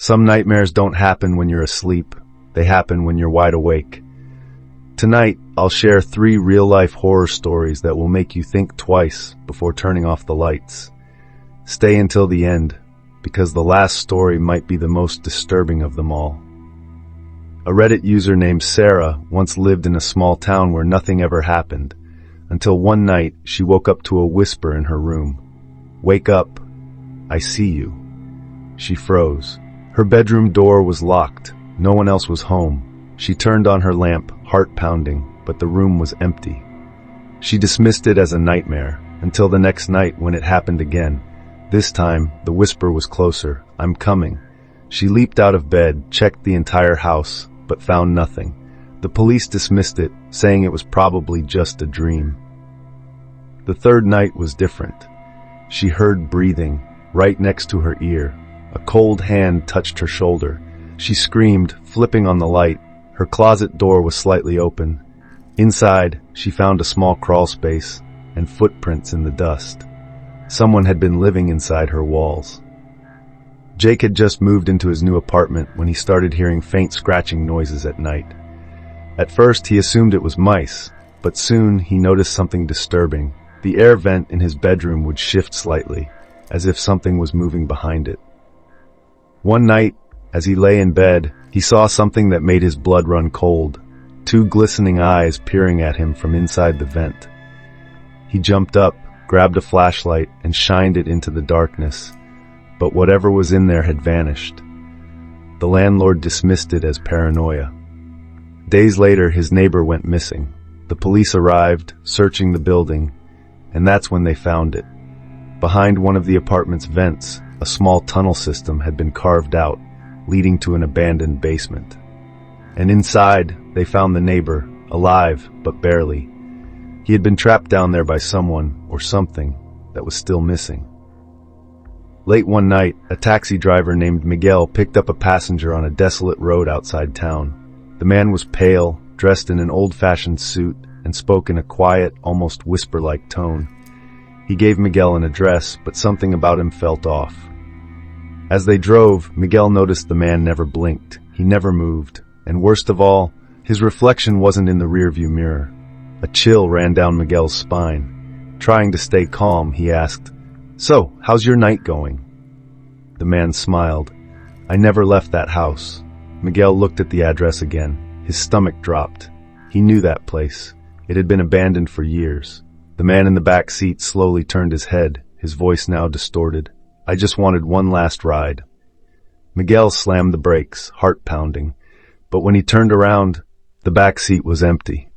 Some nightmares don't happen when you're asleep. They happen when you're wide awake. Tonight, I'll share 3 real-life horror stories that will make you think twice before turning off the lights. Stay until the end, because the last story might be the most disturbing of them all. A Reddit user named Sarah once lived in a small town where nothing ever happened, until one night she woke up to a whisper in her room. "Wake up, I see you." She froze. Her bedroom door was locked. No one else was home. She turned on her lamp, heart pounding, but the room was empty. She dismissed it as a nightmare, until the next night when it happened again. This time, the whisper was closer. "I'm coming." She leaped out of bed, checked the entire house, but found nothing. The police dismissed it, saying it was probably just a dream. The third night was different. She heard breathing, right next to her ear. A cold hand touched her shoulder. She screamed, flipping on the light. Her closet door was slightly open. Inside, she found a small crawl space and footprints in the dust. Someone had been living inside her walls. Jake had just moved into his new apartment when he started hearing faint scratching noises at night. At first, he assumed it was mice, but soon he noticed something disturbing. The air vent in his bedroom would shift slightly, as if something was moving behind it. One night, as he lay in bed, he saw something that made his blood run cold, 2 glistening eyes peering at him from inside the vent. He jumped up, grabbed a flashlight, and shined it into the darkness, but whatever was in there had vanished. The landlord dismissed it as paranoia. Days later, his neighbor went missing. The police arrived, searching the building, and that's when they found it. Behind one of the apartment's vents, a small tunnel system had been carved out, leading to an abandoned basement. And inside, they found the neighbor, alive, but barely. He had been trapped down there by someone or something that was still missing. Late one night, a taxi driver named Miguel picked up a passenger on a desolate road outside town. The man was pale, dressed in an old-fashioned suit, and spoke in a quiet, almost whisper-like tone. He gave Miguel an address, but something about him felt off. As they drove, Miguel noticed the man never blinked. He never moved. And worst of all, his reflection wasn't in the rearview mirror. A chill ran down Miguel's spine. Trying to stay calm, he asked, "So, how's your night going?" The man smiled. "I never left that house." Miguel looked at the address again. His stomach dropped. He knew that place. It had been abandoned for years. The man in the back seat slowly turned his head, his voice now distorted. "I just wanted one last ride." Miguel slammed the brakes, heart pounding. But when he turned around, the back seat was empty.